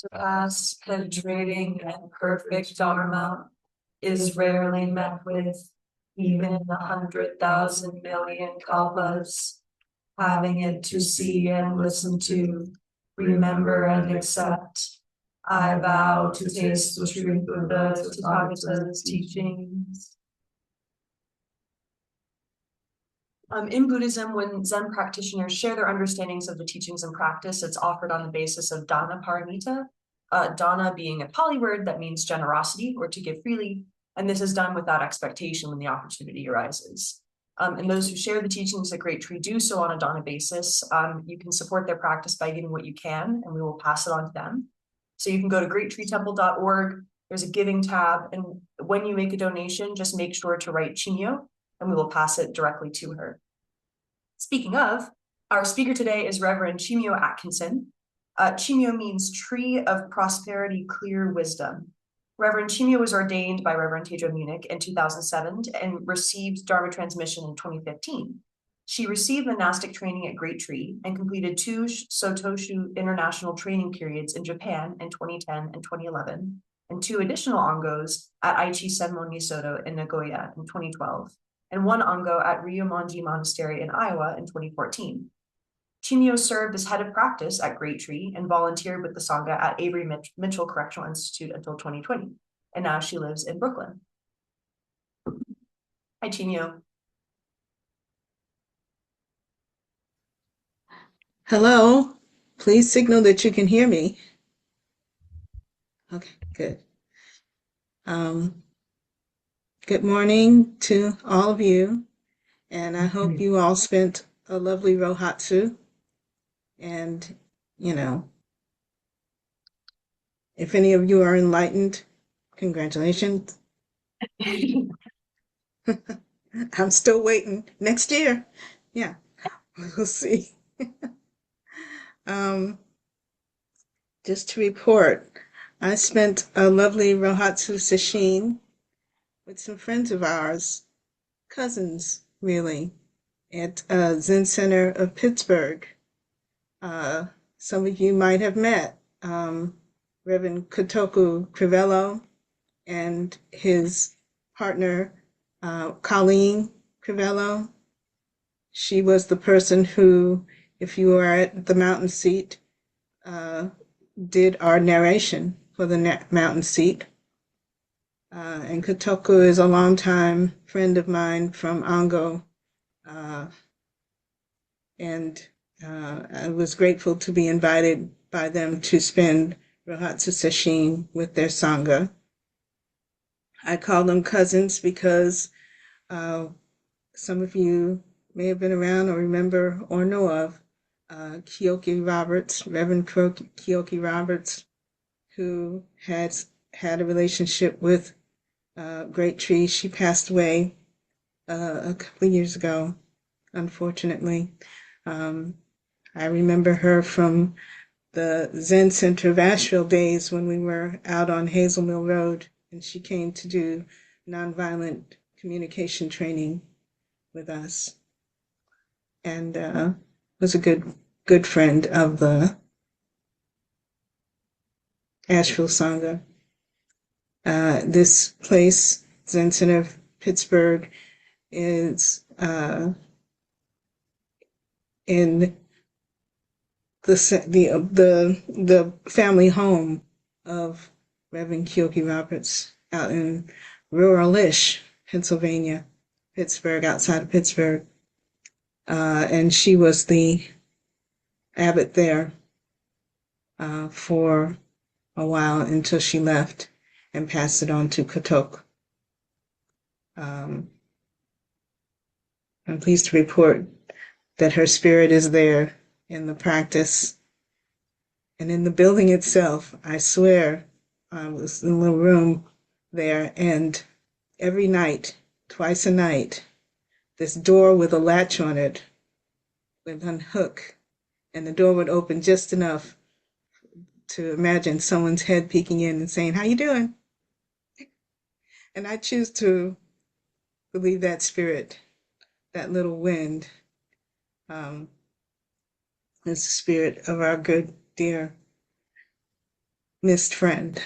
Surpass, penetrating, and perfect Dharma is rarely met with, even 100,000 million kalpas. Having it to see and listen to, remember and accept, I vow to taste the truth of the Tathagata's teachings. In Buddhism, when Zen practitioners share their understandings of the teachings and practice, it's offered on the basis of dana paramita, dana being a Pali word that means generosity or to give freely, and this is done without expectation when the opportunity arises. And those who share the teachings at Great Tree do so on a dana basis. You can support their practice by giving what you can, and we will pass it on to them. So you can go to greattreetemple.org. There's a giving tab, and when you make a donation, just make sure to write Chimyo, and we will pass it directly to her. Speaking of, our speaker today is Reverend Chimyo Atkinson. Chimyo means tree of prosperity, clear wisdom. Reverend Chimyo was ordained by Reverend Teijo Munnich in 2007 and received Dharma Transmission in 2015. She received monastic training at Great Tree and completed 2 Sotoshu International training periods in Japan in 2010 and 2011, and 2 additional angos at Aichi Senmon Nisodo in Nagoya in 2012. And 1 ango at Ryumonji Monastery in Iowa in 2014. Chimyo served as head of practice at Great Tree and volunteered with the sangha at Avery-Mitchell Correctional Institute until 2020, and now she lives in Brooklyn. Hi, Chimyo. Hello, please signal that you can hear me. Okay, good. Good morning to all of you, and I hope you all spent a lovely Rohatsu. And, if any of you are enlightened, congratulations. I'm still waiting. Next year. Yeah, we'll see. Just to report, I spent a lovely Rohatsu Sesshin with some friends of ours, cousins, really, at Zen Center of Pittsburgh. Some of you might have met Reverend Kotoku Crivello and his partner, Colleen Crivello. She was the person who, if you were at the mountain seat, did our narration for the mountain seat. And Kotoku is a longtime friend of mine from Ango. And I was grateful to be invited by them to spend Rohatsu Sesshin with their sangha. I call them cousins because some of you may have been around or remember or know of Kyoki Roberts, Reverend Kyoki Roberts, who has had a relationship with Great Tree. She passed away a couple of years ago, unfortunately. I remember her from the Zen Center of Asheville days when we were out on Hazel Mill Road, and she came to do nonviolent communication training with us, and was a good friend of the Asheville Sangha. This place, Zen Center of Pittsburgh, is in the family home of Reverend Kyoki Roberts out in rural-ish Pennsylvania, Pittsburgh, outside of Pittsburgh. And she was the abbot there for a while until she left and passed it on to Kotoku. I'm pleased to report that her spirit is there in the practice and in the building itself. I swear, I was in a little room there, and every night, twice a night, this door with a latch on it would unhook, and the door would open just enough to imagine someone's head peeking in and saying, "How you doing?" And I choose to believe that spirit, that little wind, is the spirit of our good dear missed friend.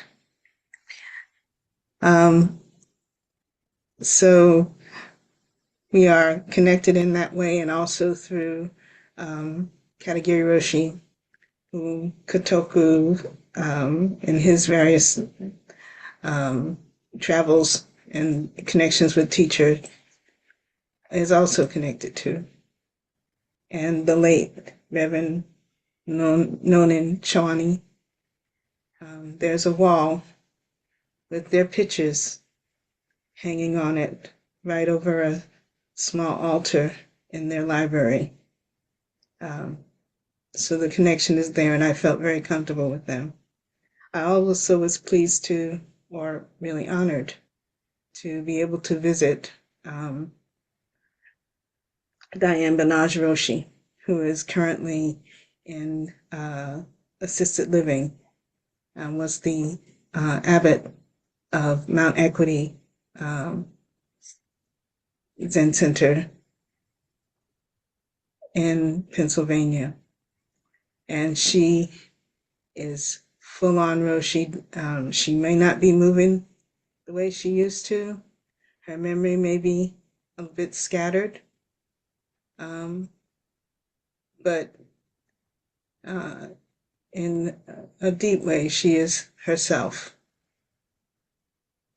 So we are connected in that way, and also through Katagiri Roshi, who Kotoku, in his various travels and connections with teacher, is also connected to. And the late Reverend Nonin Chawani. There's a wall with their pictures hanging on it right over a small altar in their library. So the connection is there, and I felt very comfortable with them. I also was pleased to, or really honored, to be able to visit Diane Banaj Roshi, who is currently in assisted living, and was the abbot of Mount Equity Zen Center in Pennsylvania. And she is full on Roshi. She may not be moving the way she used to. Her memory may be a bit scattered. But in a deep way, she is herself.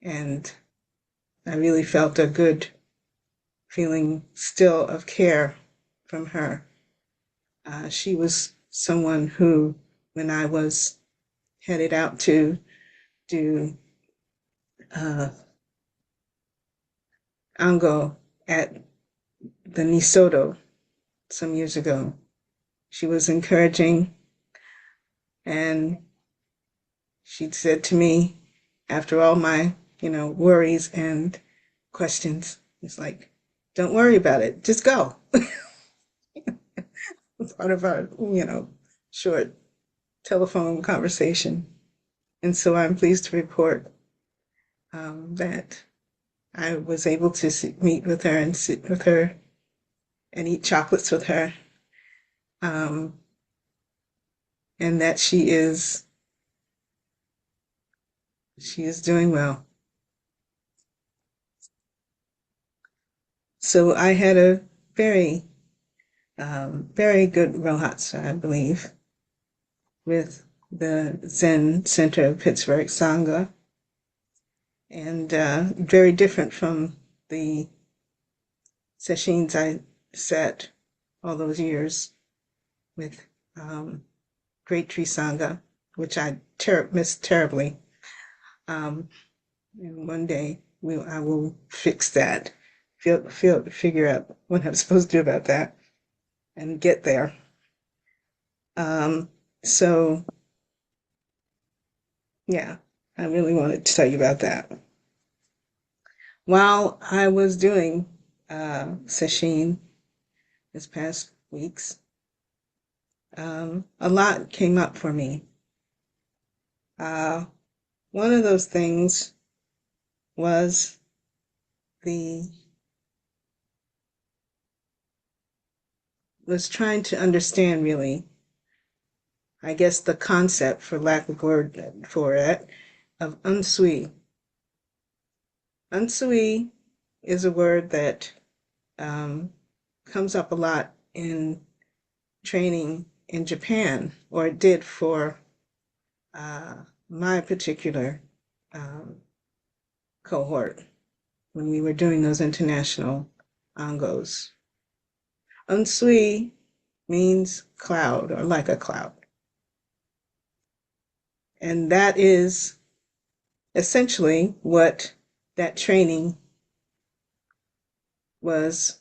And I really felt a good feeling still of care from her. She was someone who, when I was headed out to do ango at the Nisodo some years ago, she was encouraging, and she said to me, after all my, worries and questions, it's like, don't worry about it, just go. Part of our, short telephone conversation. And so I'm pleased to report that I was able to meet with her and sit with her and eat chocolates with her. And that she is doing well. So I had a very, very good Rohatsu, I believe, with the Zen Center of Pittsburgh Sangha, and very different from the sessions I sat all those years with Great Tree Sangha, which I missed terribly. And one day I will fix that, figure out what I'm supposed to do about that, and get there. So, yeah, I really wanted to tell you about that. While I was doing sesshin this past weeks, a lot came up for me. One of those things was trying to understand, really, I guess, the concept, for lack of a word for it, of unsui. Unsui is a word that comes up a lot in training in Japan, or it did for my particular cohort when we were doing those international angos. Unsui means cloud, or like a cloud. And that is essentially what that training was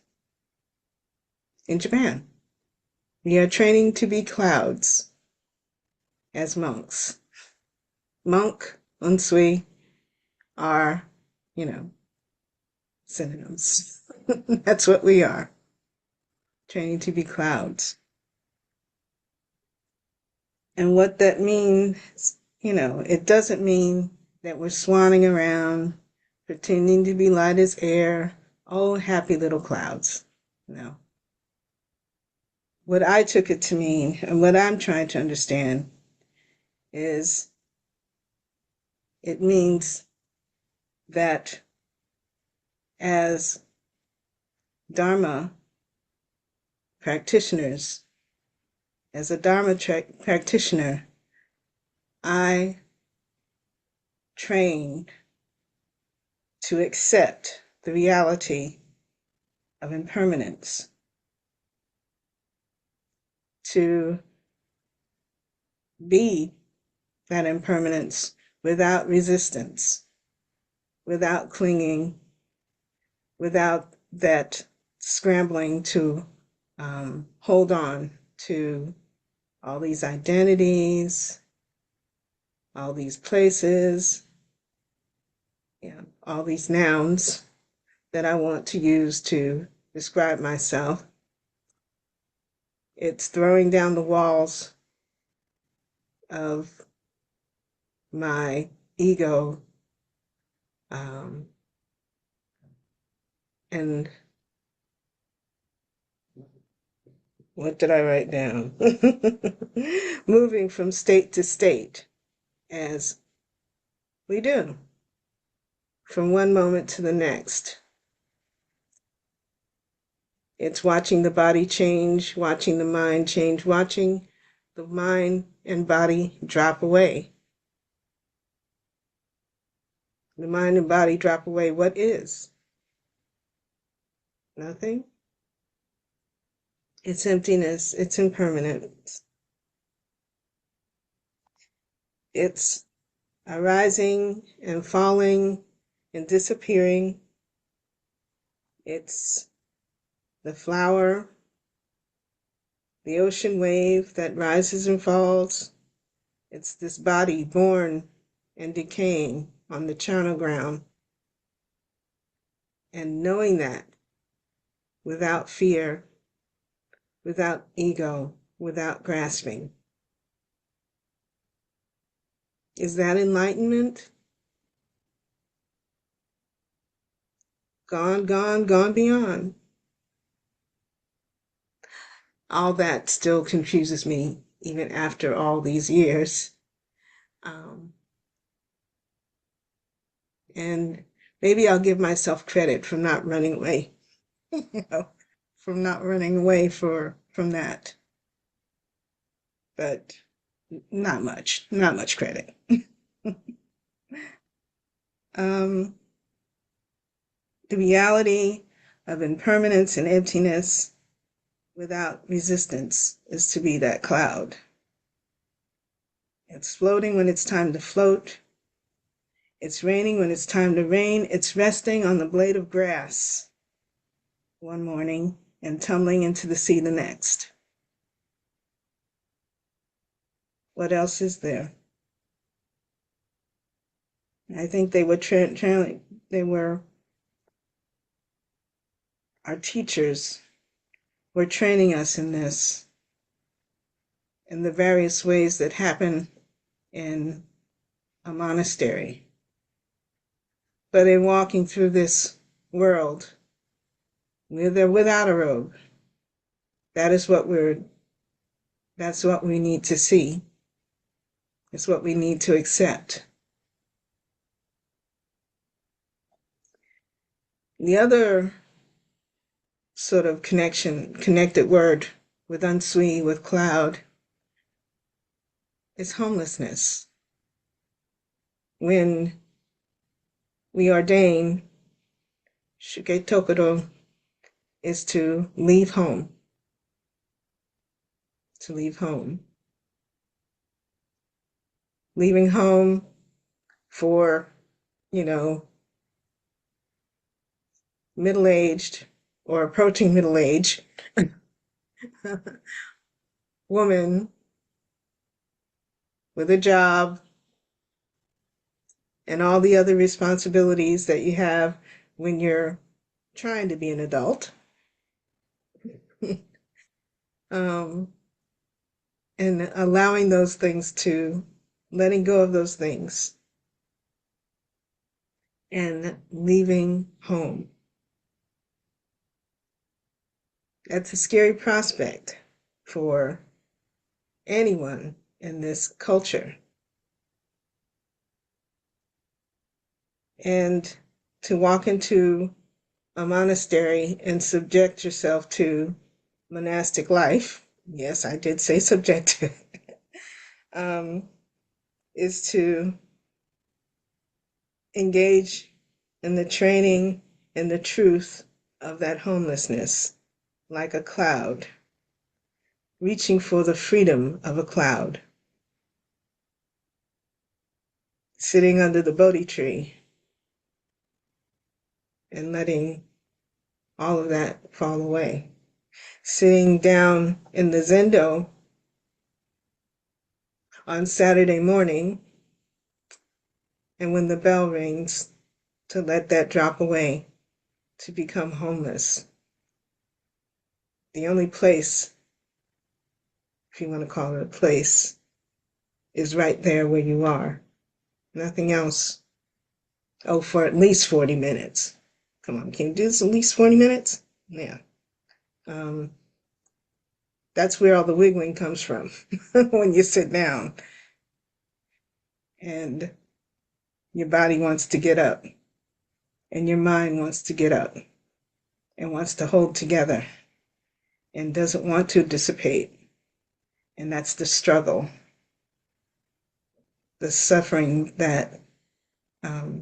in Japan. We are training to be clouds as monks. Monk, unsui are, synonyms. That's what we are. Training to be clouds. And what that means, it doesn't mean that we're swanning around, pretending to be light as air, oh, happy little clouds. No. What I took it to mean, and what I'm trying to understand, is It means that as Dharma practitioners, as a Dharma practitioner, I train to accept the reality of impermanence, to be that impermanence without resistance, without clinging, without that scrambling to hold on to all these identities, all these places, all these nouns that I want to use to describe myself. It's throwing down the walls of my ego, and what did I write down? Moving from state to state, as we do, from one moment to the next. It's watching the body change, watching the mind change, watching the mind and body drop away. The mind and body drop away. What is? Nothing. It's emptiness. It's impermanence. It's arising and falling and disappearing. It's the flower, the ocean wave that rises and falls. It's this body born and decaying on the charnel ground. And knowing that without fear, without ego, without grasping. Is that enlightenment? Gone, gone, gone beyond. All that still confuses me even after all these years. And maybe I'll give myself credit for not running away, from not running away from that. But not much credit. The reality of impermanence and emptiness without resistance is to be that cloud. It's floating when it's time to float. It's raining when it's time to rain. It's resting on the blade of grass one morning and tumbling into the sea the next. What else is there? I think they were our teachers were training us in this, in the various ways that happen in a monastery. But in walking through this world, they're without a robe. That's what we need to see. It's what we need to accept. The other sort of connected word with unsui, with cloud, is homelessness. When we ordain, shuketokoro is to leave home. To leave home. Leaving home for, middle-aged or approaching middle age woman with a job and all the other responsibilities that you have when you're trying to be an adult. And allowing those things letting go of those things and leaving home. That's a scary prospect for anyone in this culture. And to walk into a monastery and subject yourself to monastic life, yes, I did say subjective, is to engage in the training and the truth of that homelessness, like a cloud, reaching for the freedom of a cloud, sitting under the Bodhi tree and letting all of that fall away. Sitting down in the zendo on Saturday morning, and when the bell rings, to let that drop away, to become homeless. The only place, if you want to call it a place, is right there where you are. Nothing else. Oh, for at least 40 minutes. Come on, can you do this at least 40 minutes? Yeah. That's where all the wiggling comes from when you sit down and your body wants to get up and your mind wants to get up and wants to hold together and doesn't want to dissipate. And that's the struggle, the suffering that I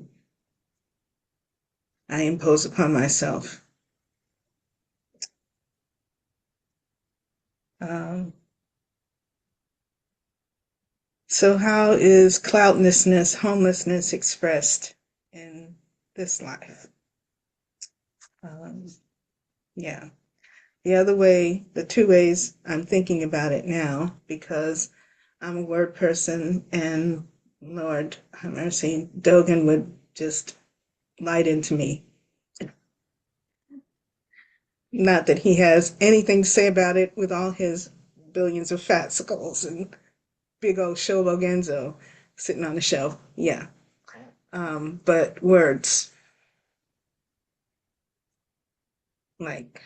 impose upon myself. So how is cloudlessness, homelessness expressed in this life? Yeah. The other way, the two ways I'm thinking about it now, because I'm a word person and Lord have mercy, Dogen would just light into me. Not that he has anything to say about it with all his billions of fascicles and big old Shobo Genzo sitting on the shelf. Yeah. But words like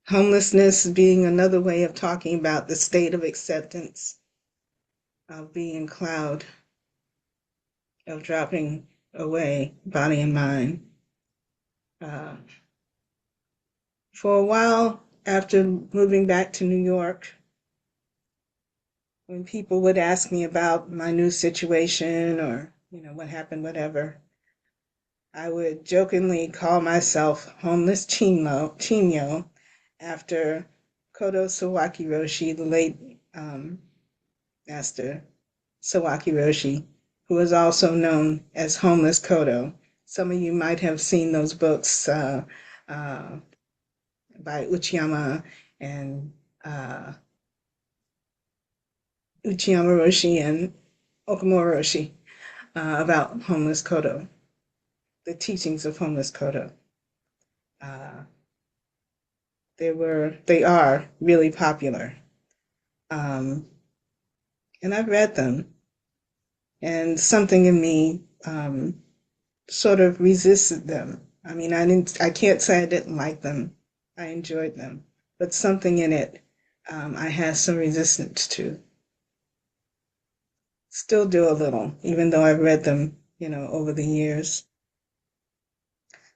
homelessness being another way of talking about the state of acceptance, of being cloud, of dropping away body and mind. For a while after moving back to New York, when people would ask me about my new situation or, what happened, whatever, I would jokingly call myself Homeless Chimyo after Kodo Sawaki Roshi, the late Master Sawaki Roshi, who is also known as Homeless Kodo. Some of you might have seen those books by Uchiyama and Uchiyama Roshi and Okamura Roshi about Homeless Kodo, the teachings of Homeless Kodo. They are really popular. And I've read them, and something in me sort of resisted them. I mean, I can't say I didn't like them. I enjoyed them, but something in it I had some resistance to. Still do a little, even though I've read them, over the years.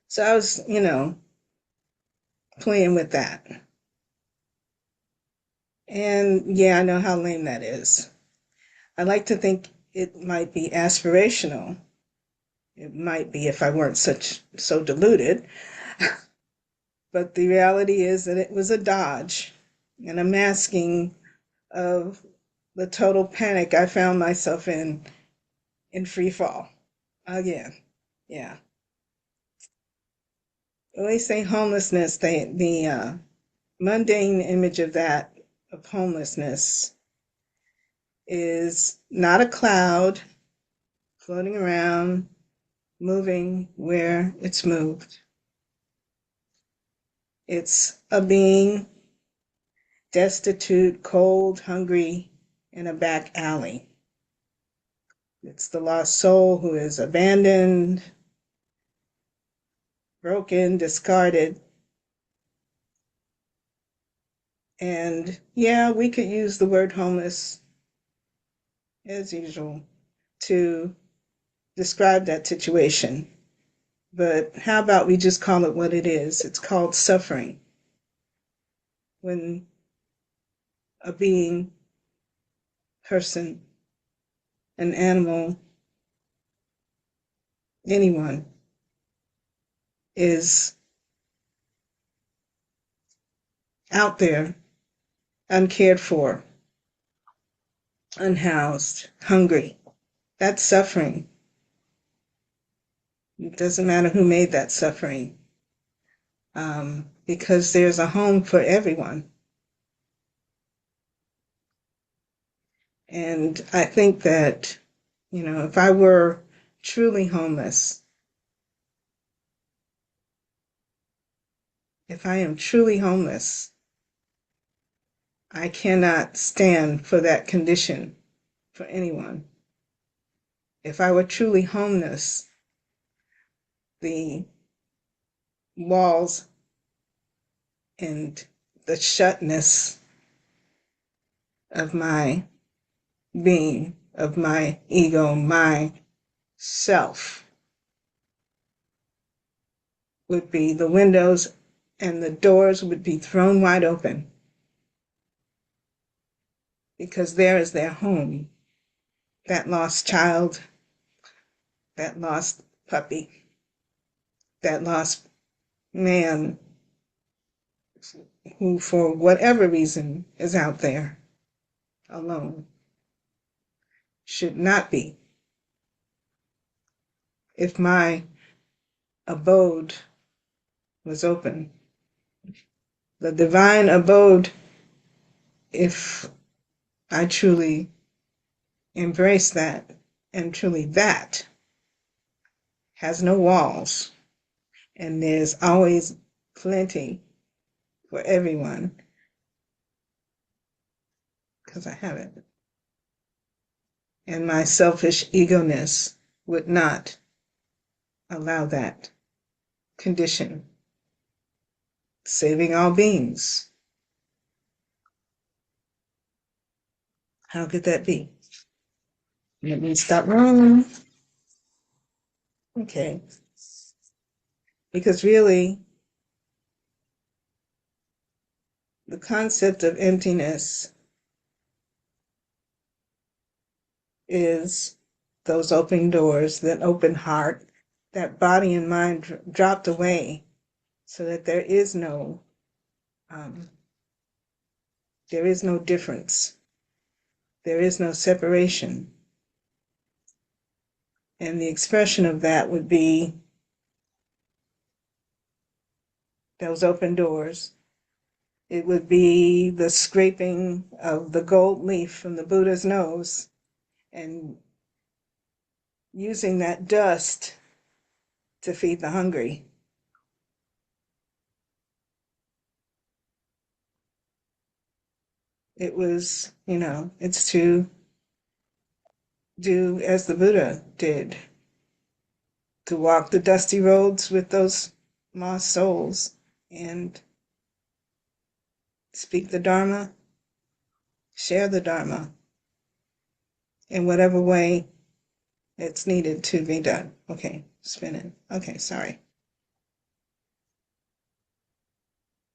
So I was, playing with that. And yeah, I know how lame that is. I like to think it might be aspirational. It might be if I weren't so deluded. But the reality is that it was a dodge and a masking of the total panic I found myself in free fall again. Yeah. When they say homelessness, the mundane image of that, of homelessness, is not a cloud floating around, moving where it's moved. It's a being destitute, cold, hungry, in a back alley. It's the lost soul who is abandoned, broken, discarded. And yeah, we could use the word homeless, as usual, to describe that situation. But how about we just call it what it is? It's called suffering. When a being, person, an animal, anyone is out there, uncared for, unhoused, hungry, that's suffering. It doesn't matter who made that suffering, because there's a home for everyone. And I think that, if I were truly homeless, if I am truly homeless, I cannot stand for that condition for anyone. If I were truly homeless, the walls and the shutness of my being, of my ego, my self, would be, the windows and the doors would be thrown wide open, because there is their home. That lost child, that lost puppy, that lost man who, for whatever reason, is out there alone, should not be. If my abode was open, the divine abode, if I truly embrace that, and truly that has no walls, and there's always plenty for everyone, because I have it. And my selfish egoness would not allow that condition. Saving all beings. How could that be? Let me stop wrong. Okay. Because really, the concept of emptiness is those open doors, that open heart, that body and mind dropped away, so that there is no difference. There is no separation. And the expression of that would be those open doors. It would be the scraping of the gold leaf from the Buddha's nose and using that dust to feed the hungry. It was, it's to do as the Buddha did, to walk the dusty roads with those lost souls and speak the Dharma, share the Dharma in whatever way it's needed to be done. Okay, spinning. Okay, sorry.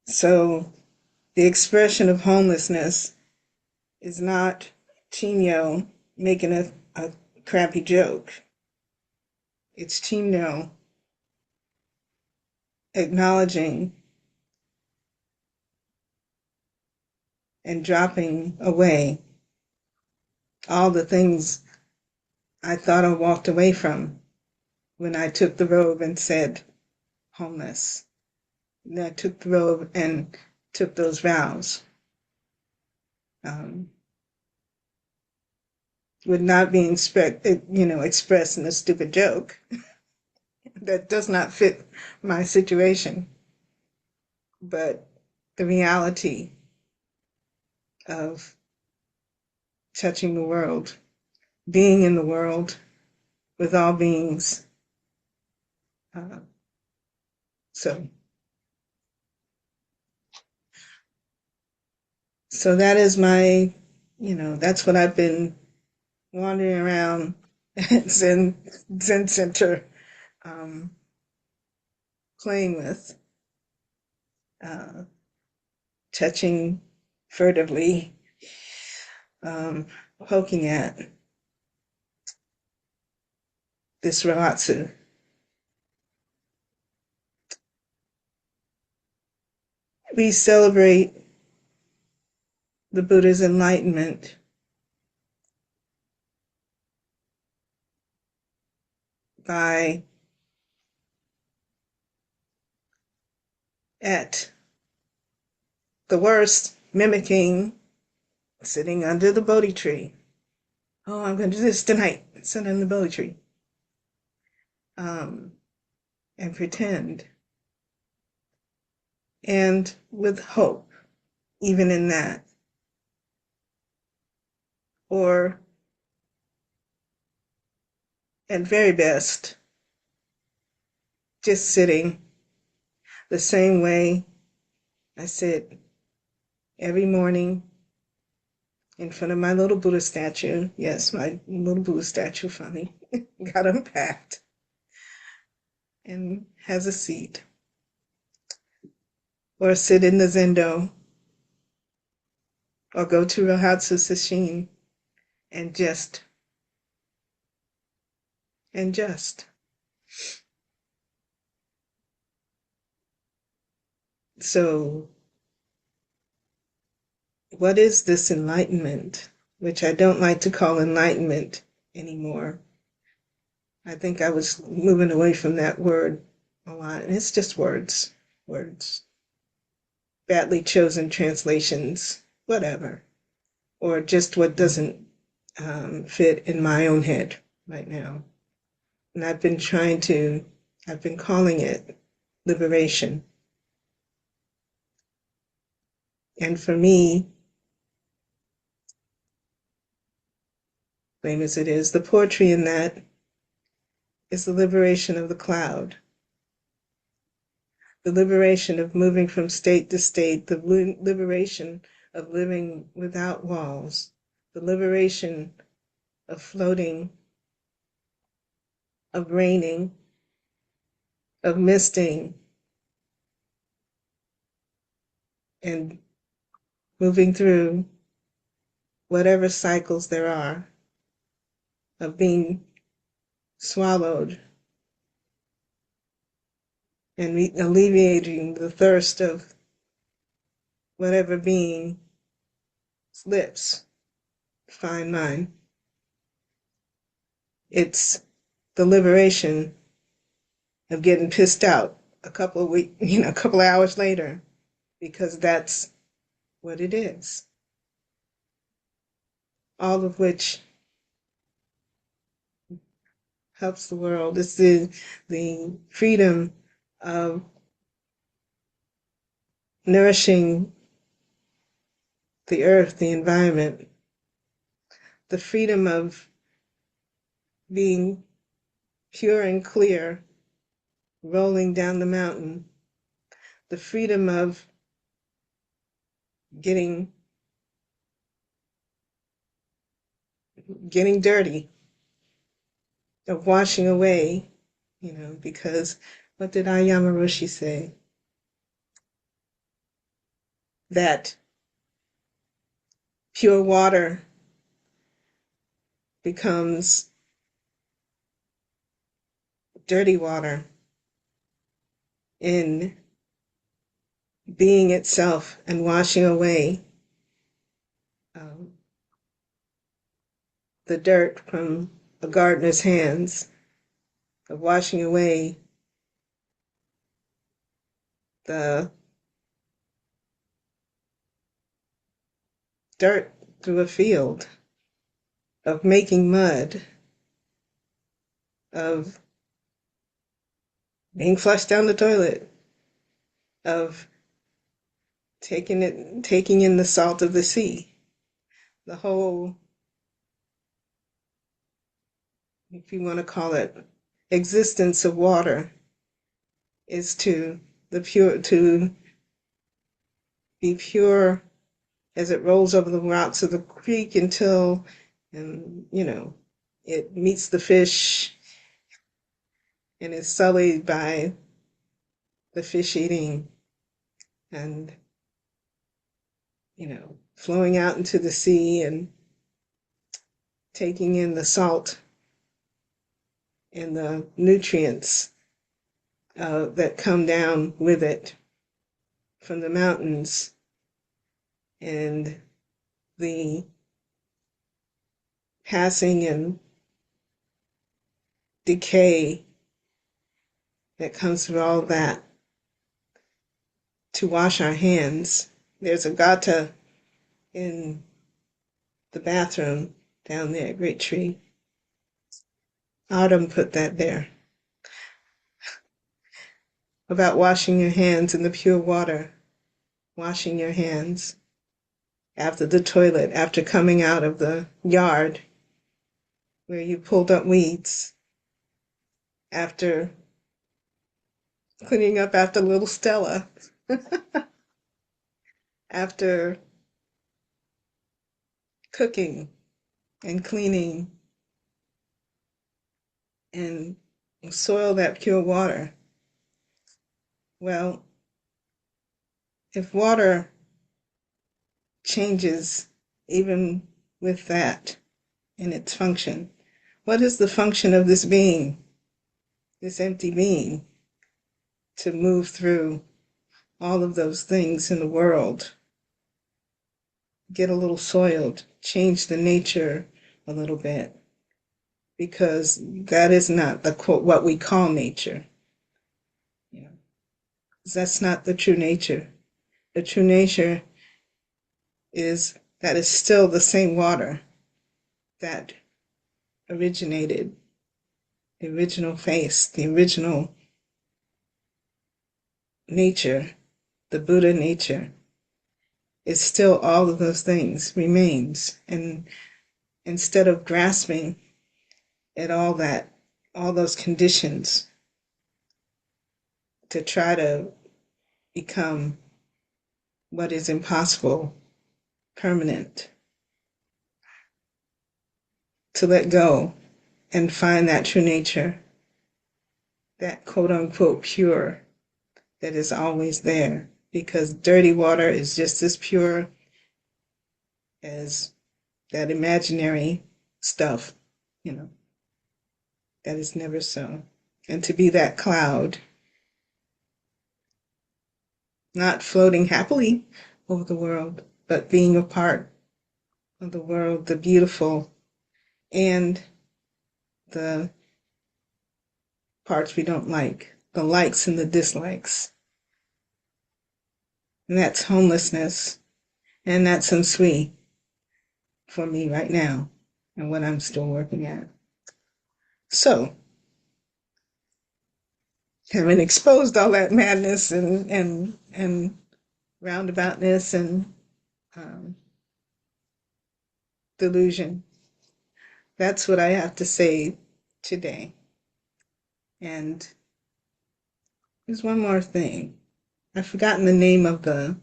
So the expression of homelessness is not Chimyo making a crappy joke. It's Chimyo acknowledging and dropping away all the things I thought I walked away from when I took the robe and said homeless. And I took the robe and took those vows. Would not be expressed in a stupid joke that does not fit my situation. But the reality of touching the world, being in the world with all beings. So that is my, that's what I've been wandering around at Zen Center, playing with, touching furtively, poking at this Rohatsu. We celebrate the Buddha's enlightenment by, at the worst, mimicking sitting under the Bodhi tree. Oh, I'm going to do this tonight. Sit under the Bodhi tree. And pretend. And with hope, even in that. Or, at very best, just sitting the same way I sit every morning in front of my little Buddha statue. Yes, my little Buddha statue finally got unpacked and has a seat. Or sit in the Zendo, or go to Rohatsu Sesshin and just. So, what is this enlightenment, which I don't like to call enlightenment anymore? I think I was moving away from that word a lot, and it's just words. Badly chosen translations, whatever, or just what doesn't fit in my own head right now. And I've been calling it liberation. And for me, lame as it is, the poetry in that is the liberation of the cloud, the liberation of moving from state to state, the liberation of living without walls, the liberation of floating, of raining, of misting, and moving through whatever cycles there are of being swallowed and alleviating the thirst of whatever being's lips find mine. It's the liberation of getting pissed out a couple of hours later, because that's what it is. All of which helps the world. It's the freedom of nourishing the earth, the environment, the freedom of being pure and clear, rolling down the mountain, the freedom of getting dirty, of washing away, because what did Ayama Roshi say? That pure water becomes dirty water in being itself and washing away the dirt from a gardener's hands, of washing away the dirt through a field, of making mud, of being flushed down the toilet, of taking in the salt of the sea. The whole, if you want to call it, existence of water is to be pure as it rolls over the rocks of the creek until, it meets the fish and is sullied by the fish eating and, flowing out into the sea and taking in the salt and the nutrients that come down with it from the mountains, and the passing and decay that comes through all that, to wash our hands. There's a gata in the bathroom down there, Great Tree. Autumn put that there, about washing your hands in the pure water, washing your hands after the toilet, after coming out of the yard where you pulled up weeds, after cleaning up after little Stella, after cooking and cleaning, and soil that pure water. Well, if water changes even with that in its function, what is the function of this being, this empty being, to move through all of those things in the world, get a little soiled, change the nature a little bit, because that is not the quote what we call nature. That's not the true nature. The true nature is that it's still the same water that originated, the original face, the original nature, the Buddha nature. Is still all of those things remains. And instead of grasping at all those conditions to try to become what is impossible, permanent, to let go and find that true nature, that quote unquote pure that is always there, because dirty water is just as pure as that imaginary stuff, that is never so. And to be that cloud, not floating happily over the world, but being a part of the world, the beautiful and the parts we don't like, the likes and the dislikes. And that's homelessness, and that's unsui for me right now, and what I'm still working at. So, having exposed all that madness and roundaboutness and delusion, that's what I have to say today. And there's one more thing. I've forgotten the name of the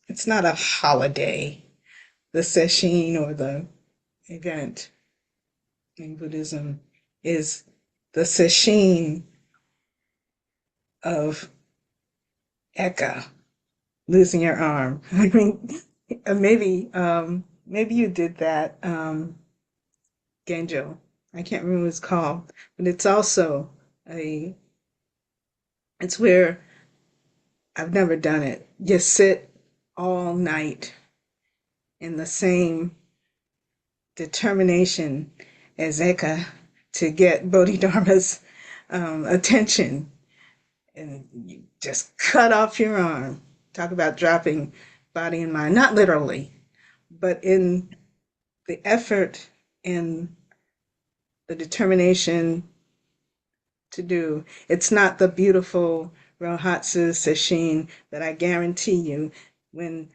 it's not a holiday, the sesshin or the event in Buddhism is the sesshin of Eka, losing your arm. I mean, maybe you did that, Genjo. I can't remember what it's called, but it's also it's where I've never done it. You sit all night in the same determination as Eka to get Bodhidharma's attention, and you just cut off your arm. Talk about dropping body and mind, not literally, but in the effort and the determination to do. It's not the beautiful Rohatsu Sesshin that I guarantee you when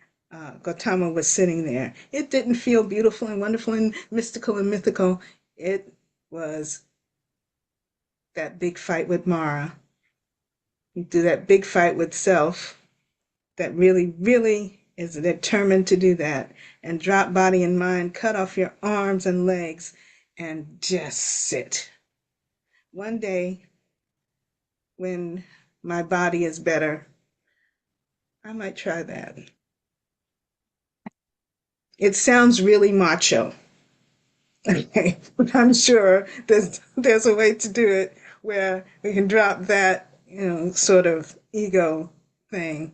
Gautama was sitting there. It didn't feel beautiful and wonderful and mystical and mythical. It was that big fight with Mara. You do that big fight with self that really, really is determined to do that, and drop body and mind, cut off your arms and legs, and just sit. One day, when my body is better, I might try that. It sounds really macho. Okay, but I'm sure there's a way to do it where we can drop that, sort of ego thing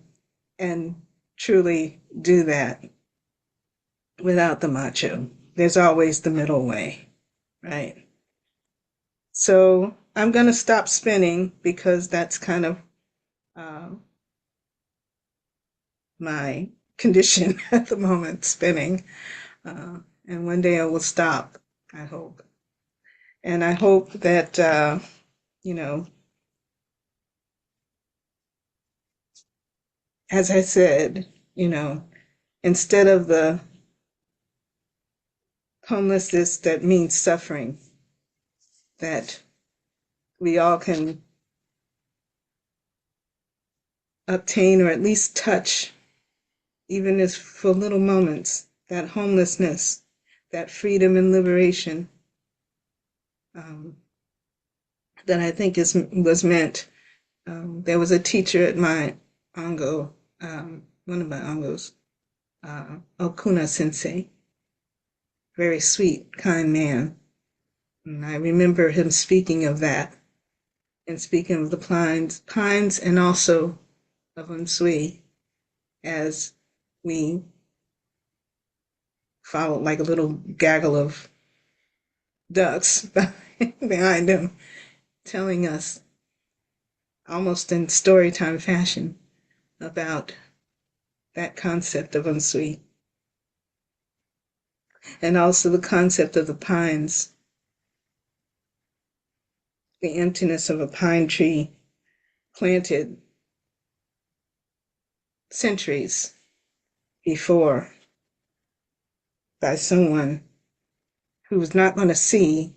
and truly do that without the macho. There's always the middle way, right? So I'm going to stop spinning because that's kind of uh, my condition at the moment, spinning. And one day I will stop, I hope. And I hope that, you know, as I said, instead of the homelessness that means suffering, that we all can obtain or at least touch, even if for little moments, that homelessness, that freedom and liberation that I think was meant. There was a teacher at my ango, one of my angos, Okuna Sensei, very sweet, kind man. And I remember him speaking of that and speaking of the pines and also of Unsui as we followed like a little gaggle of ducks behind him, telling us almost in story time fashion about that concept of Unsui and also the concept of the pines, the emptiness of a pine tree planted centuries before by someone who was not going to see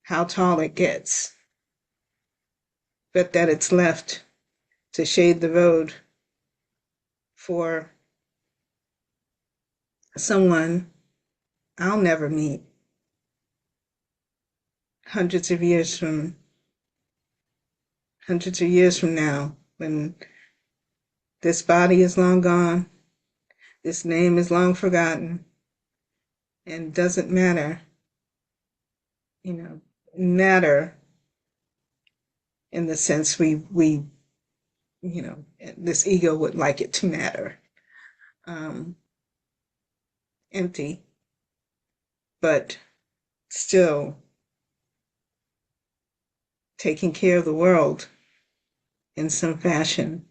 how tall it gets, but that it's left to shade the road for someone I'll never meet hundreds of years from now, when this body is long gone, this name is long forgotten, and doesn't matter, matter in the sense we this ego would like it to matter. Empty, but still taking care of the world in some fashion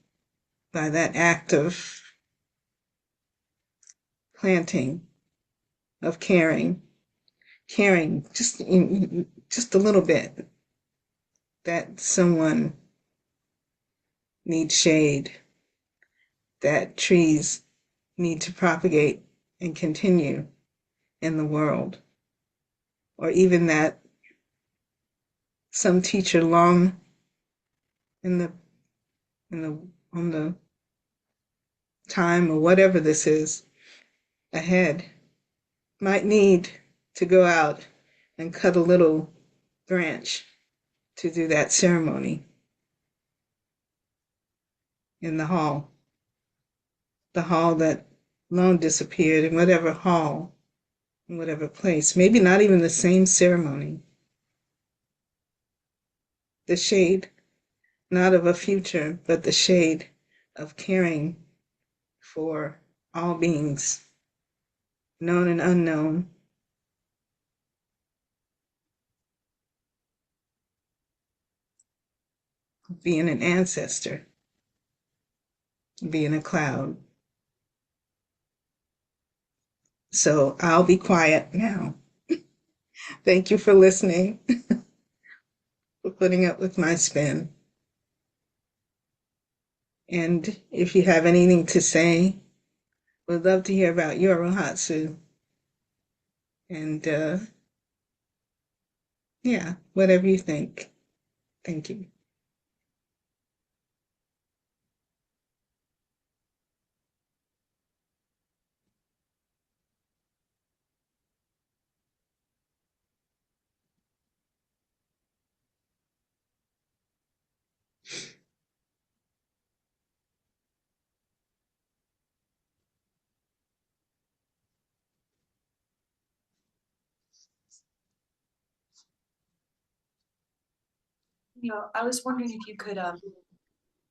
by that act of planting, of caring just a little bit, that someone needs shade, that trees need to propagate and continue in the world, or even that some teacher long in the on the time or whatever this is ahead might need to go out and cut a little branch to do that ceremony in the hall that long disappeared, in whatever hall, in whatever place, maybe not even the same ceremony. The shade, not of a future, but the shade of caring for all beings, known and unknown, being an ancestor, being a cloud. So I'll be quiet now. Thank you for listening, for putting up with my spin. And if you have anything to say, we'd love to hear about your Rohatsu. And yeah, whatever you think. Thank you. I was wondering if you could, in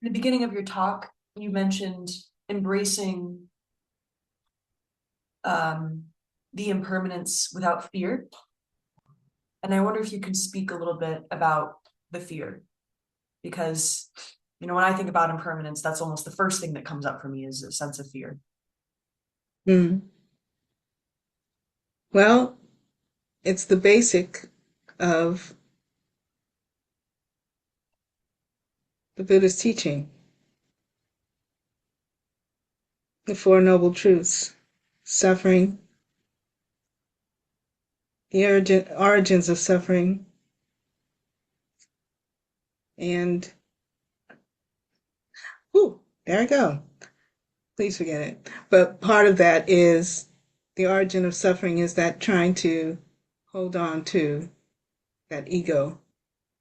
the beginning of your talk, you mentioned embracing the impermanence without fear. And I wonder if you could speak a little bit about the fear, because, when I think about impermanence, that's almost the first thing that comes up for me is a sense of fear. Mm. Well, it's the basic of the Buddha's teaching, the Four Noble Truths, suffering, the origins of suffering, and, there I go. Please forget it. But part of that is the origin of suffering is that trying to hold on to that ego,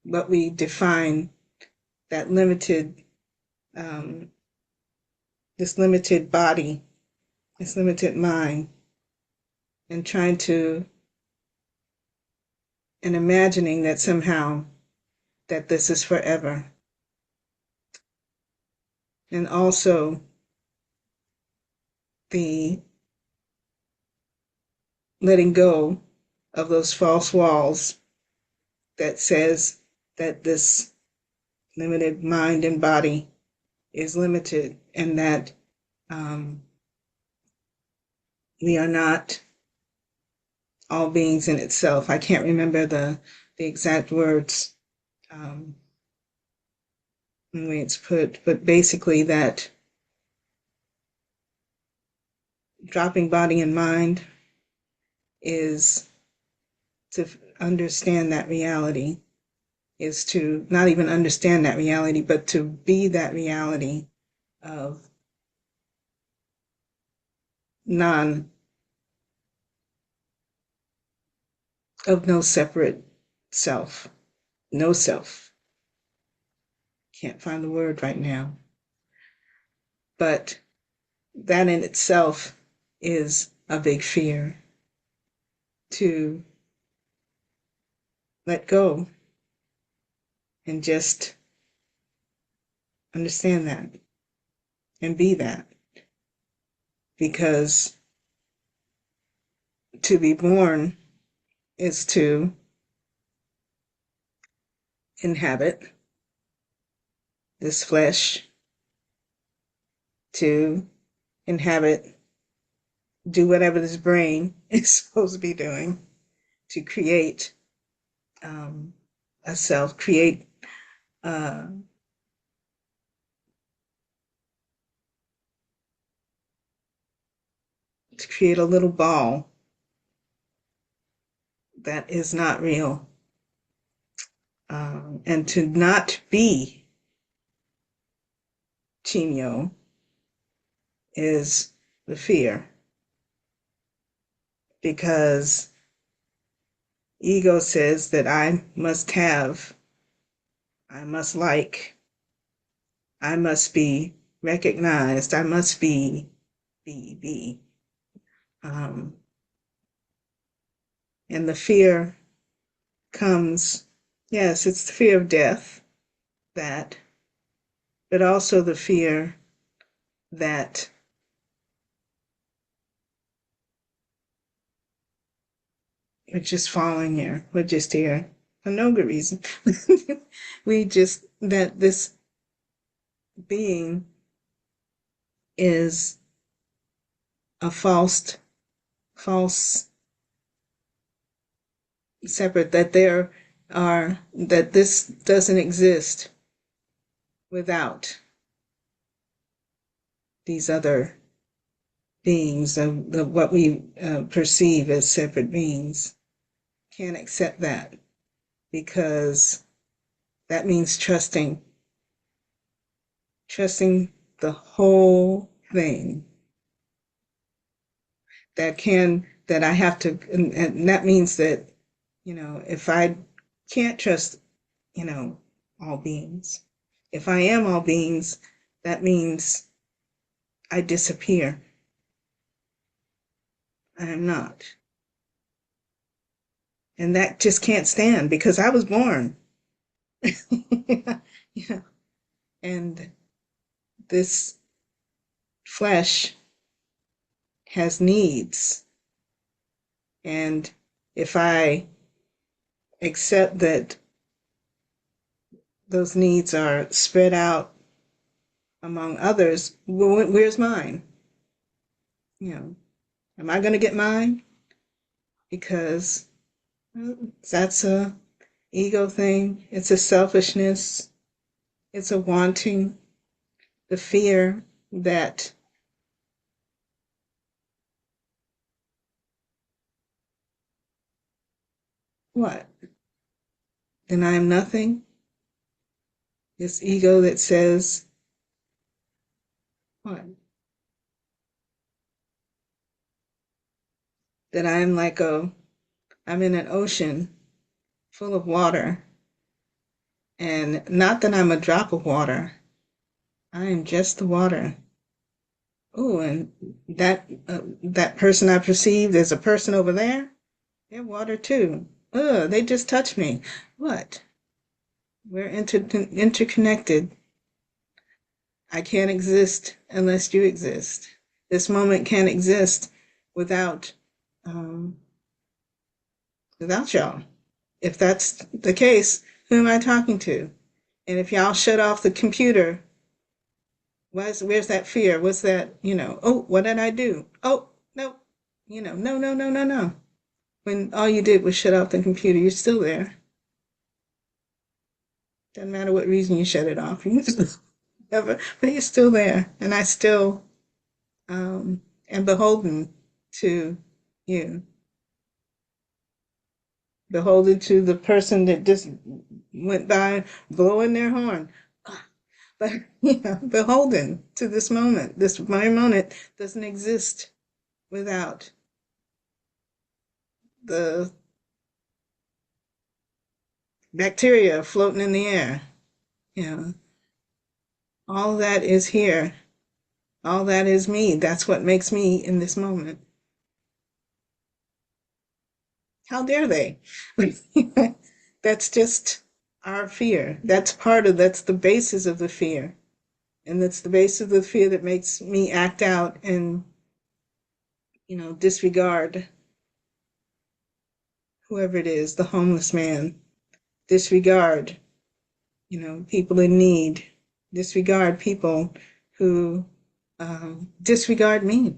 what we define that limited, this limited body, this limited mind, and trying to, and imagining that somehow that this is forever. And also the letting go of those false walls that says that this limited mind and body is limited and that we are not all beings in itself. I can't remember the exact words the way it's put, but basically that dropping body and mind is to understand that reality, is to not even understand that reality, but to be that reality of no separate self, no self. Can't find the word right now. But that in itself is a big fear, to let go and just understand that and be that. Because to be born is to inhabit this flesh, to do whatever this brain is supposed to be doing, to create a self, to create a little ball that is not real, and to not be Chimyo is the fear, because ego says that I must have, I must like, I must be recognized, I must be. And the fear comes, yes, it's the fear of death, that, but also the fear that we're just falling here, we're just here for no good reason. That this being is a false separate, that that this doesn't exist without these other beings of what we perceive as separate beings. Can't accept that, because that means trusting the whole thing. That I have to, and that means that, if I can't trust, all beings, if I am all beings, that means I disappear. I am not. And that just can't stand, because I was born. Yeah. And this flesh has needs. And if I accept that those needs are spread out among others, where's mine? You know, am I going to get mine? Because that's a ego thing. It's a selfishness. It's a wanting, the fear that what? Then I am nothing. This ego that says what? That I'm I'm in an ocean full of water, and not that I'm a drop of water. I am just the water. Oh, and that person I perceive, there's a person over there. They're water too. They just touched me. What? We're interconnected. I can't exist unless you exist. This moment can't exist without um, without y'all. If that's the case, who am I talking to? And if y'all shut off the computer, where's that fear? What's that? Oh, what did I do? Oh, no, no, no, no, no, no. When all you did was shut off the computer, you're still there. Doesn't matter what reason you shut it off. But you're still there. And I still am beholden to you, beholden to the person that just went by blowing their horn. But beholden to this moment. This my moment doesn't exist without the bacteria floating in the air. All that is here. All that is me. That's what makes me in this moment. How dare they? That's just our fear. That's the basis of the fear. And that's the basis of the fear that makes me act out and, disregard whoever it is, the homeless man, disregard, people in need, disregard people who disregard me,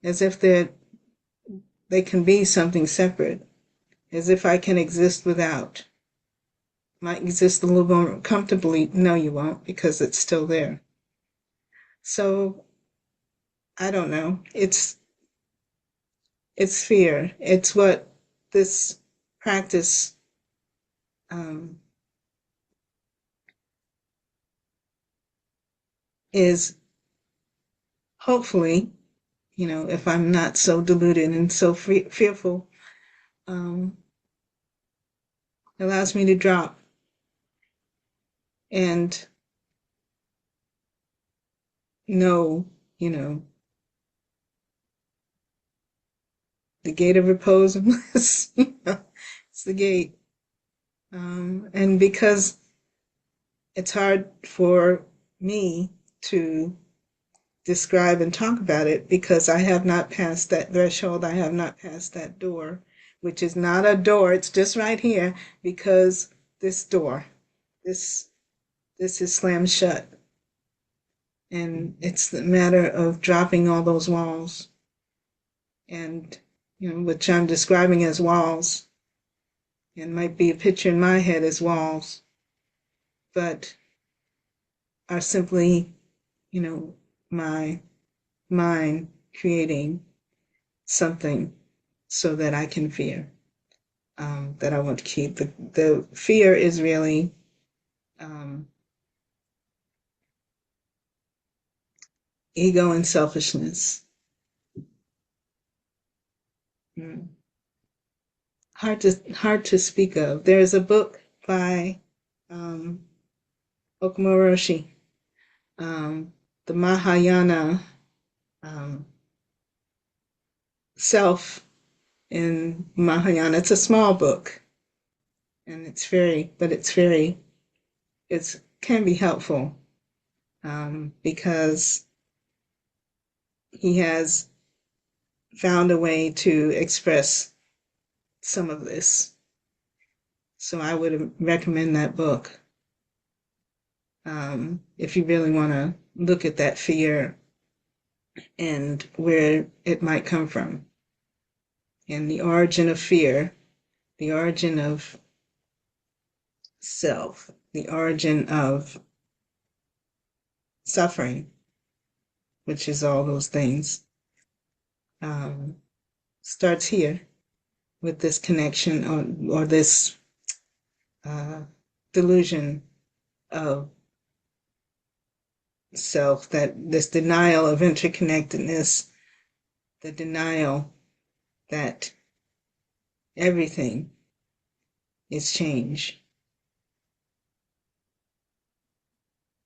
as if they can be something separate, as if I can exist without. Might exist a little more comfortably. No, you won't, because it's still there. So I don't know. It's fear. It's what this practice is hopefully, if I'm not so deluded and so fearful, allows me to drop and know, the gate of repose and bliss. It's the gate. And because it's hard for me to describe and talk about it because I have not passed that threshold. I have not passed that door, which is not a door. It's just right here because this door, this is slammed shut. And it's the matter of dropping all those walls. And, which I'm describing as walls. And might be a picture in my head as walls, but are simply, my mind creating something so that I can fear, that I want to keep. The fear is really ego and selfishness. Hard to speak of. There's a book by Okumura Roshi, the Mahayana self in Mahayana. It's a small book, and it can be helpful because he has found a way to express some of this. So I would recommend that book if you really want to look at that fear and where it might come from, and the origin of fear, the origin of self, the origin of suffering, which is all those things, um, starts here with this connection or this uh, delusion of self, that this denial of interconnectedness, the denial that everything is change,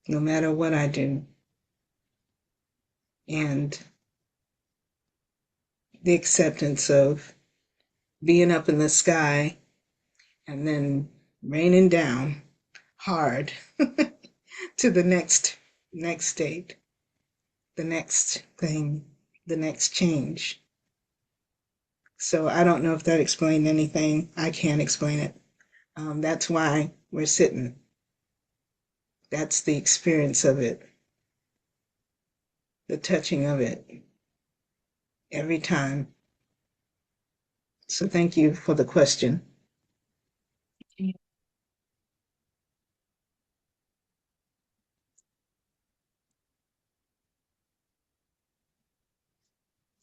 no matter what I do, and the acceptance of being up in the sky and then raining down hard to the next state, the next thing, the next change. So I don't know if that explained anything. I can't explain it. That's why we're sitting. That's the experience of it, the touching of it every time. So thank you for the question.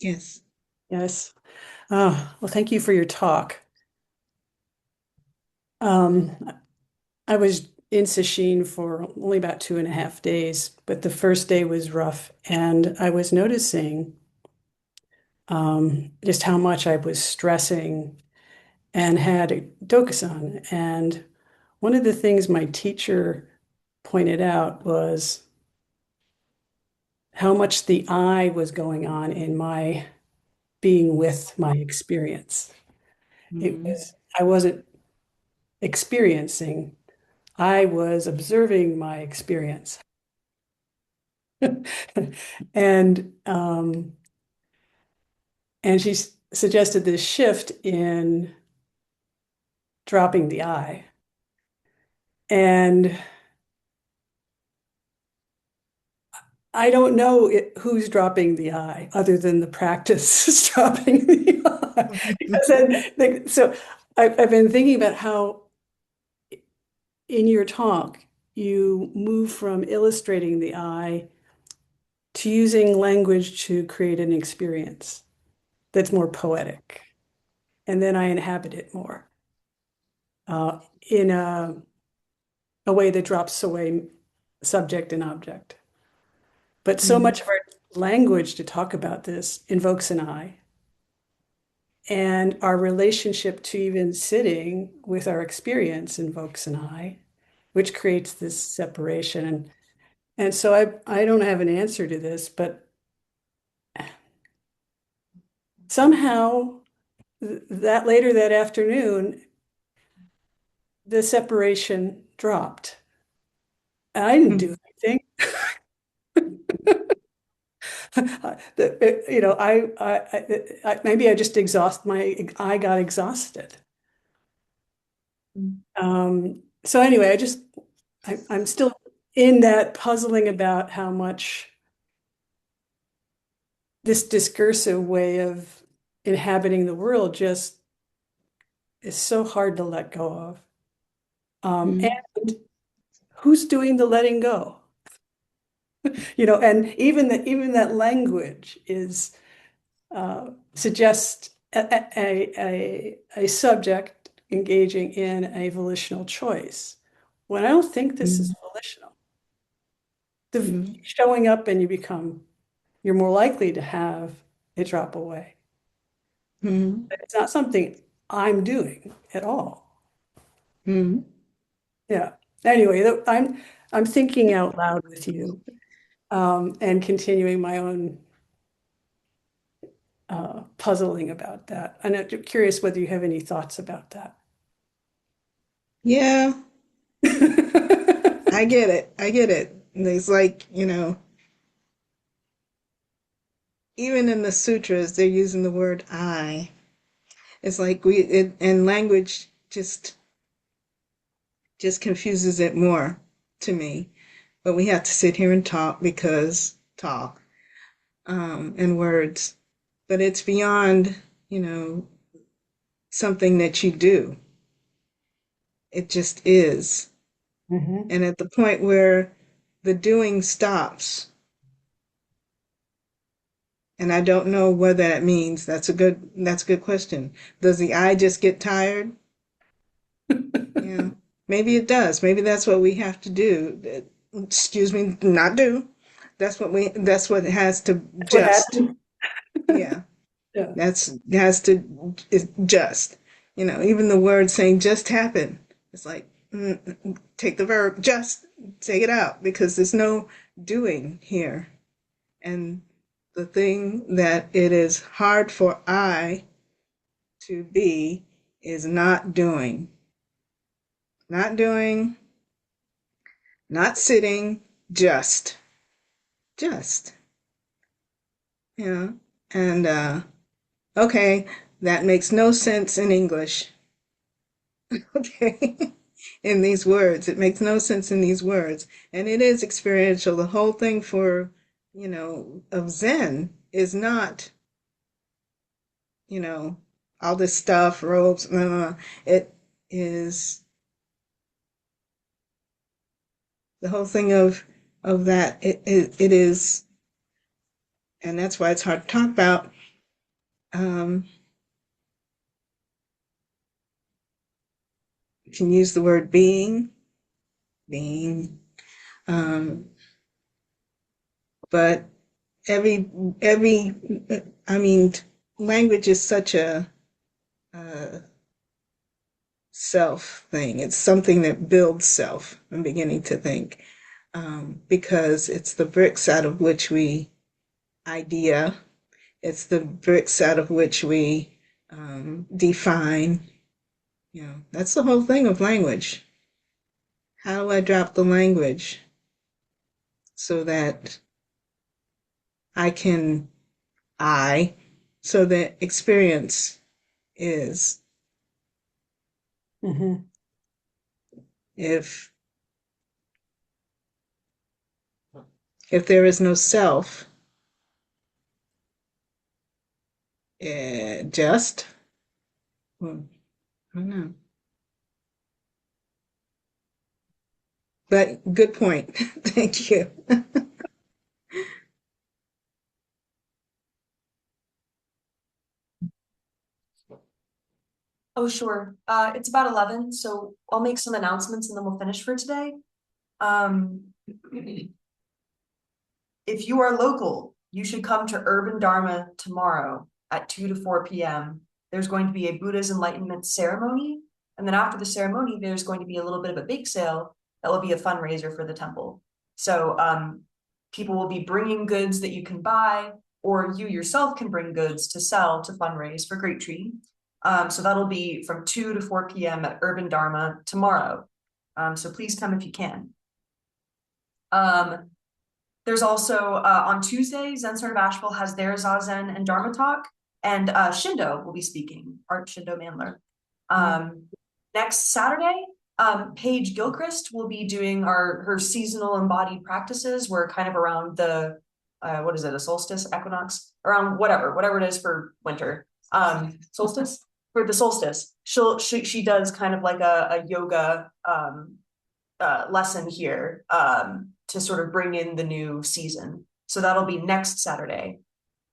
Yes. Yes. Oh, well, thank you for your talk. Um, I was in Sesshin for only about 2.5 days, but the first day was rough, and I was noticing just how much I was stressing and had a dokusan. And one of the things my teacher pointed out was how much the I was going on in my being with my experience. Mm-hmm. I wasn't experiencing, I was observing my experience. And and she suggested this shift in dropping the I. And I don't know who's dropping the I other than the practice is dropping the I. Because then, so I've been thinking about how in your talk you move from illustrating the I to using language to create an experience that's more poetic. And then I inhabit it more in a way that drops away subject and object. But so Mm-hmm. much of our language to talk about this invokes an I. And our relationship to even sitting with our experience invokes an I, which creates this separation. And so I don't have an answer to this, but somehow that later that afternoon, the separation dropped. I didn't do anything. You know, maybe I just I got exhausted. So anyway, I'm still in that puzzling about how much this discursive way of inhabiting the world just is so hard to let go of. Mm-hmm. And who's doing the letting go? You know, and even that language is suggests a subject engaging in a volitional choice. When I don't think this is volitional, the Mm-hmm. showing up and you're more likely to have it drop away. Mm-hmm. It's not something I'm doing at all. Mm-hmm. Yeah. Anyway, I'm thinking out loud with you and continuing my own puzzling about that. I'm curious whether you have any thoughts about that. Yeah, I get it. I get it. And it's like, even in the sutras, they're using the word I. It's like and language just confuses it more to me. But we have to sit here and talk because talk, and words. But it's beyond, something that you do. It just is. Mhm. And at the point where the doing stops, and I don't know what that means. That's a good question. Does the I just get tired? Yeah. Maybe it does. Maybe that's what we have to do. Excuse me, not do. That's what it has to That's what just. happened. Yeah. Yeah. That's has to is just. Even the word saying just happen. It's like take the verb just, take it out because there's no doing here. And the thing that it is hard for I to be is not doing. Not doing, not sitting, just. Just. Yeah. And okay, that makes no sense in English. Okay. In these words. It makes no sense in these words. And it is experiential. The whole thing of Zen is not, you know, all this stuff, robes, blah, blah, blah. It is the whole thing of that. It is, and that's why it's hard to talk about. Um, you can use the word being, um, but every every I mean, language is such a self thing. It's something that builds self. I'm beginning to think, because it's the bricks out of which we idea. It's the bricks out of which we define. That's the whole thing of language. How do I drop the language so that I can I so that experience is Mhm. if if there is no self, just well, I don't know. But good point. Thank you. Oh, sure. It's about 11, so I'll make some announcements and then we'll finish for today. If you are local, you should come to Urban Dharma tomorrow at 2 to 4 p.m. There's going to be a Buddha's Enlightenment ceremony. And then after the ceremony, there's going to be a little bit of a bake sale that will be a fundraiser for the temple. So people will be bringing goods that you can buy, or you yourself can bring goods to sell to fundraise for Great Tree. So that'll be from 2 to 4 p.m. at Urban Dharma tomorrow. So please come if you can. There's also on Tuesday, Zen Start of Asheville has their Zazen and Dharma talk, and Shindo will be speaking, Art Shindo Mandler. Next Saturday, Paige Gilchrist will be doing her seasonal embodied practices. We're kind of around the what is it, a solstice, equinox, around whatever it is for winter. Solstice for the solstice. She does kind of like a yoga lesson here to sort of bring in the new season. So that'll be next Saturday.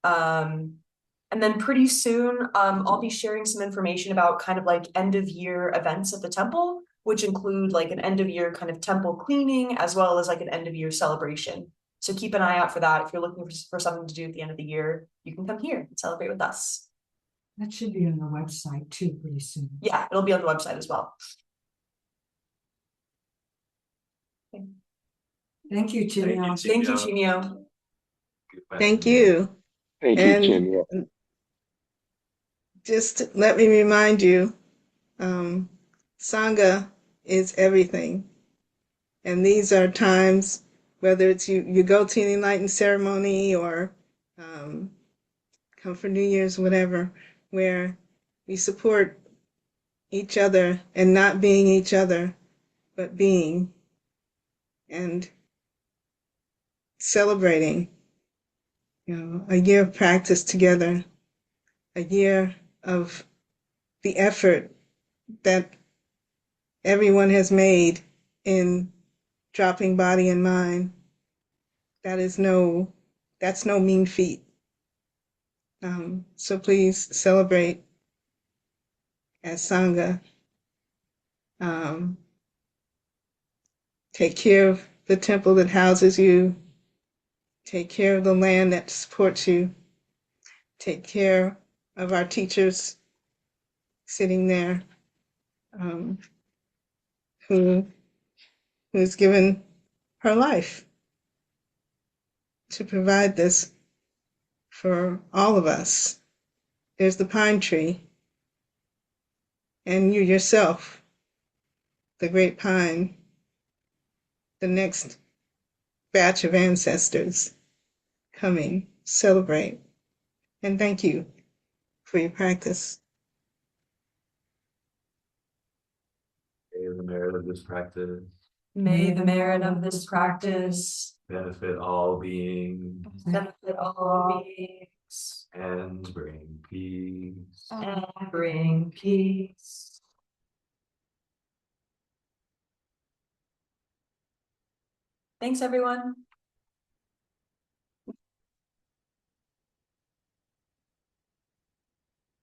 And then pretty soon, I'll be sharing some information about kind of like end of year events at the temple, which include like an end of year kind of temple cleaning, as well as like an end of year celebration. So keep an eye out for that. If you're looking for something to do at the end of the year, you can come here and celebrate with us. That should be on the website too pretty soon. Yeah, it'll be on the website as well. Thank you, Chimyo. Thank you, Chimyo. Thank you. Thank you, And Chimyo. just let me remind you, Sangha is everything. And these are times, whether it's you go to an enlightened ceremony or come for New Year's, whatever, where we support each other and not being each other, but being and celebrating, a year of practice together, a year of the effort that everyone has made in dropping body and mind. That's no mean feat. So please celebrate as sangha. Take care of the temple that houses you. Take care of the land that supports you. Take care of our teachers sitting there, who's given her life to provide this for all of us. There's the pine tree, and you yourself, the great pine, the next batch of ancestors coming. Celebrate. And thank you for your practice. May the merit of this practice May the merit of this practice benefit all beings benefit all beings and bring peace. and bring peace. Thanks, everyone.